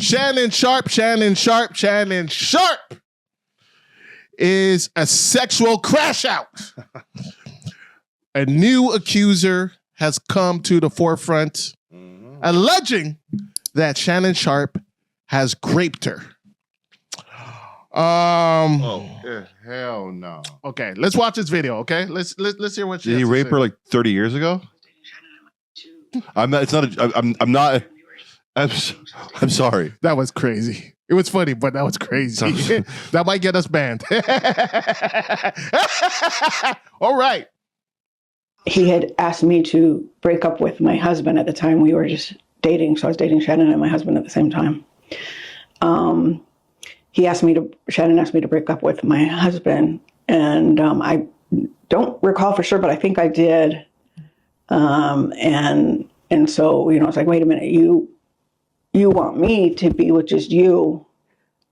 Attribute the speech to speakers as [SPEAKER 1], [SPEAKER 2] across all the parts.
[SPEAKER 1] Shannon Sharpe is a sexual crash out. A new accuser has come to the forefront, alleging that Shannon Sharpe has raped her.
[SPEAKER 2] Hell no.
[SPEAKER 1] Okay, let's watch this video. Okay, let's hear what she.
[SPEAKER 2] Did he rape her like 30 years ago? I'm not. It's not. I'm not. I'm sorry.
[SPEAKER 1] That was crazy. It was funny, but that was crazy. That might get us banned. All right.
[SPEAKER 3] He had asked me to break up with my husband at the time. We were just dating, so I was dating Shannon and my husband at the same time. Shannon asked me to break up with my husband, and I don't recall for sure, but I think I did. And so, it's like, wait a minute, you want me to be with just you,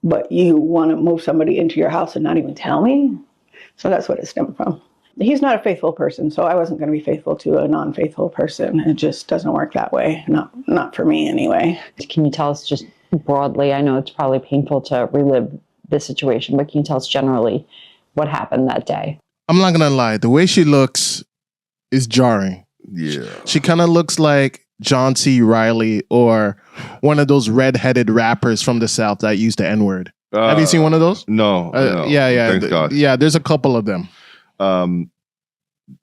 [SPEAKER 3] but you want to move somebody into your house and not even tell me? So that's what it stemmed from. He's not a faithful person, so I wasn't going to be faithful to a non-faithful person. It just doesn't work that way. Not for me anyway.
[SPEAKER 4] Can you tell us just broadly, I know it's probably painful to relive this situation, but can you tell us generally what happened that day?
[SPEAKER 1] I'm not going to lie. The way she looks is jarring.
[SPEAKER 2] Yeah.
[SPEAKER 1] She kind of looks like John C. Reilly or one of those redheaded rappers from the South that used the N-word. Have you seen one of those?
[SPEAKER 2] No.
[SPEAKER 1] Yeah.
[SPEAKER 2] Thank God.
[SPEAKER 1] Yeah, there's a couple of them.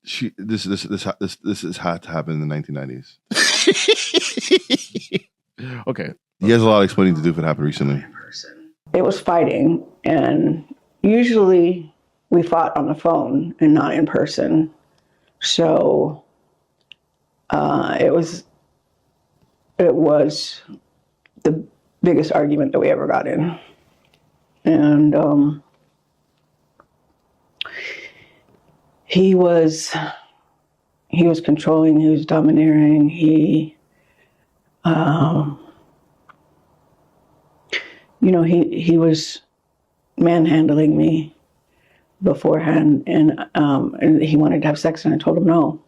[SPEAKER 2] This has had to happen in the 1990s.
[SPEAKER 1] Okay.
[SPEAKER 2] He has a lot of explaining to do if it happened recently.
[SPEAKER 3] It was fighting, and usually we fought on the phone and not in person. So it was the biggest argument that we ever got in. And he was controlling, he was domineering, he was manhandling me beforehand, and he wanted to have sex, and I told him no.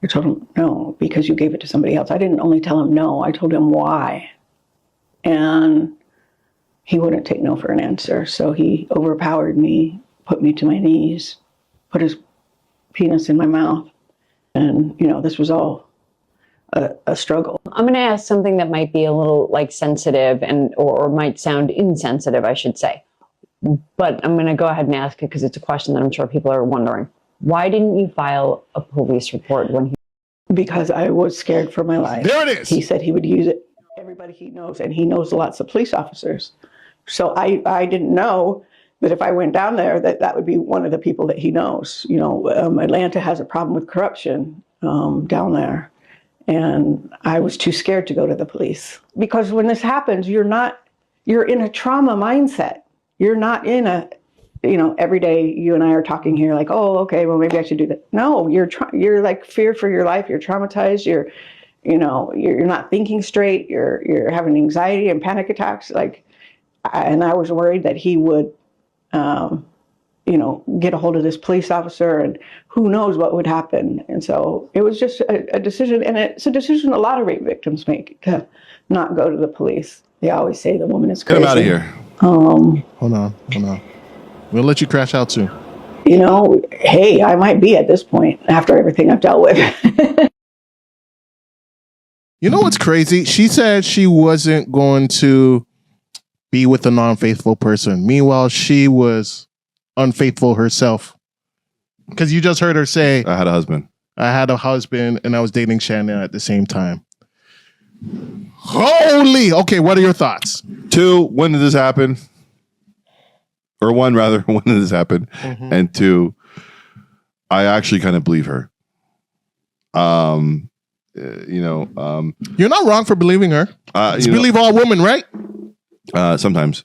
[SPEAKER 3] I told him no, because you gave it to somebody else. I didn't only tell him no, I told him why. And he wouldn't take no for an answer. So he overpowered me, put me to my knees, put his penis in my mouth. And, this was all a struggle.
[SPEAKER 4] I'm going to ask something that might be a little sensitive or might sound insensitive, I should say. But I'm going to go ahead and ask it because it's a question that I'm sure people are wondering. Why didn't you file a police report when he...
[SPEAKER 3] Because I was scared for my life.
[SPEAKER 1] There it is.
[SPEAKER 3] He said he would use it. Everybody he knows, and he knows lots of police officers. So I didn't know that if I went down there, that would be one of the people that he knows. Atlanta has a problem with corruption down there. And I was too scared to go to the police. Because when this happens, you're in a trauma mindset. You're not in a... every day you and I are talking here like, oh, okay, well, maybe I should do that. No, you're like fear for your life. You're traumatized. You're not thinking straight. You're having anxiety and panic attacks. And I was worried that he would, get a hold of this police officer, and who knows what would happen. And so it was just a decision, and it's a decision a lot of rape victims make, to not go to the police. They always say the woman is crazy.
[SPEAKER 2] Get him out of here.
[SPEAKER 1] Hold on. We'll let you crash out soon.
[SPEAKER 3] Hey, I might be at this point after everything I've dealt with.
[SPEAKER 1] You know what's crazy? She said she wasn't going to be with a non-faithful person. Meanwhile, she was unfaithful herself. Because you just heard her say,
[SPEAKER 2] I had a husband.
[SPEAKER 1] And I was dating Shannon at the same time. Holy! Okay, what are your thoughts?
[SPEAKER 2] 2, when did this happen? Or 1, rather, when did this happen? Mm-hmm. And 2, I actually kind of believe her.
[SPEAKER 1] You're not wrong for believing her. You believe all women, right?
[SPEAKER 2] Sometimes.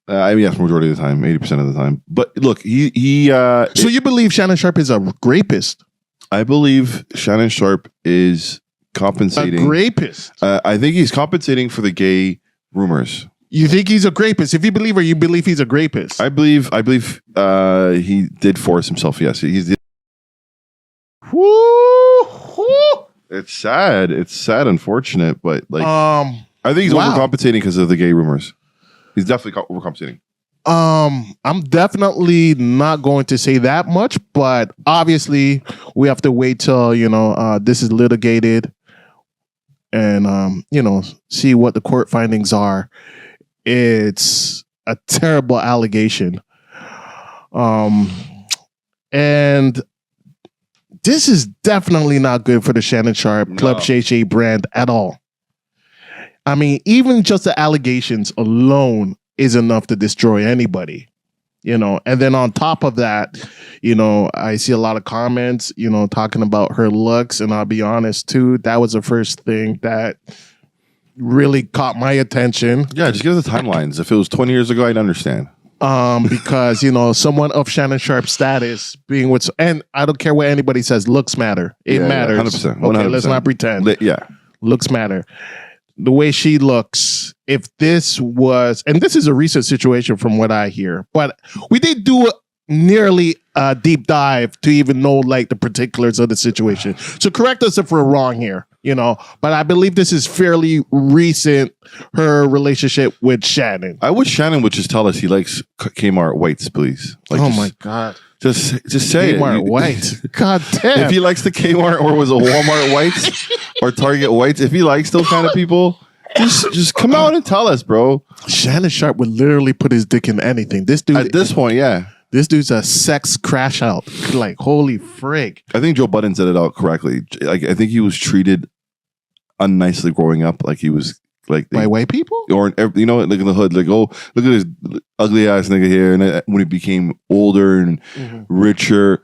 [SPEAKER 2] Yes, majority of the time, 80% of the time. But look, So you believe Shannon Sharpe is a rapist? I believe Shannon Sharpe is compensating.
[SPEAKER 1] A rapist?
[SPEAKER 2] I think he's compensating for the gay rumors.
[SPEAKER 1] You think he's a rapist? If you believe her, you believe he's a rapist?
[SPEAKER 2] I believe he did force himself. Yes, he's.
[SPEAKER 1] Woo!
[SPEAKER 2] It's sad. It's sad, unfortunate, but like, I think he's overcompensating because of the gay rumors. He's definitely overcompensating.
[SPEAKER 1] I'm definitely not going to say that much, but obviously we have to wait till this is litigated and see what the court findings are. It's a terrible allegation, and this is definitely not good for the Shannon Sharpe Club Shay Shay brand at all. I mean, even just the allegations alone is enough to destroy anybody, and then on top of that, I see a lot of comments, talking about her looks, and I'll be honest too, that was the first thing that really caught my attention.
[SPEAKER 2] Yeah, just give us the timelines. If it was 20 years ago, I'd understand.
[SPEAKER 1] Because someone of Shannon Sharpe's status being with, and I don't care what anybody says, looks matter. It matters.
[SPEAKER 2] 100%. 100%.
[SPEAKER 1] Okay, let's not pretend. Looks matter. The way she looks, if this was, and this is a recent situation from what I hear, but we did do nearly a deep dive to even know like the particulars of the situation. So correct us if we're wrong here, but I believe this is fairly recent, her relationship with Shannon.
[SPEAKER 2] I wish Shannon would just tell us he likes Kmart whites, please. Like,
[SPEAKER 1] my God.
[SPEAKER 2] Just say
[SPEAKER 1] Kmart white. God damn.
[SPEAKER 2] If he likes the Kmart or was a Walmart whites or Target whites, if he likes those kind of people, just come out and tell us, bro.
[SPEAKER 1] Shannon Sharpe would literally put his dick in anything. This dude,
[SPEAKER 2] at this point, yeah.
[SPEAKER 1] This dude's a sex crash out. Like, holy frig.
[SPEAKER 2] I think Joe Budden said it out correctly. Like, I think he was treated unnicely growing up. Like, he was like
[SPEAKER 1] by white people,
[SPEAKER 2] or like in the hood. Like, oh, look at this ugly ass nigga here. And then when he became older and richer,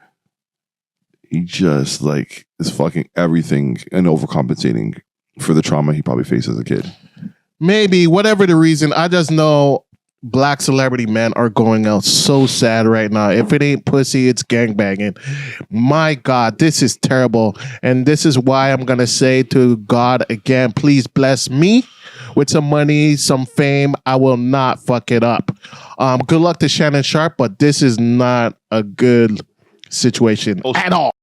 [SPEAKER 2] he just like is fucking everything and overcompensating for the trauma he probably faced as a kid.
[SPEAKER 1] Maybe, whatever the reason. I just know Black celebrity men are going out so sad right now. If it ain't pussy, it's gangbanging. My God, this is terrible. And this is why I'm going to say to God again, please bless me with some money, some fame. I will not fuck it up. Good luck to Shannon Sharpe, but this is not a good situation at all.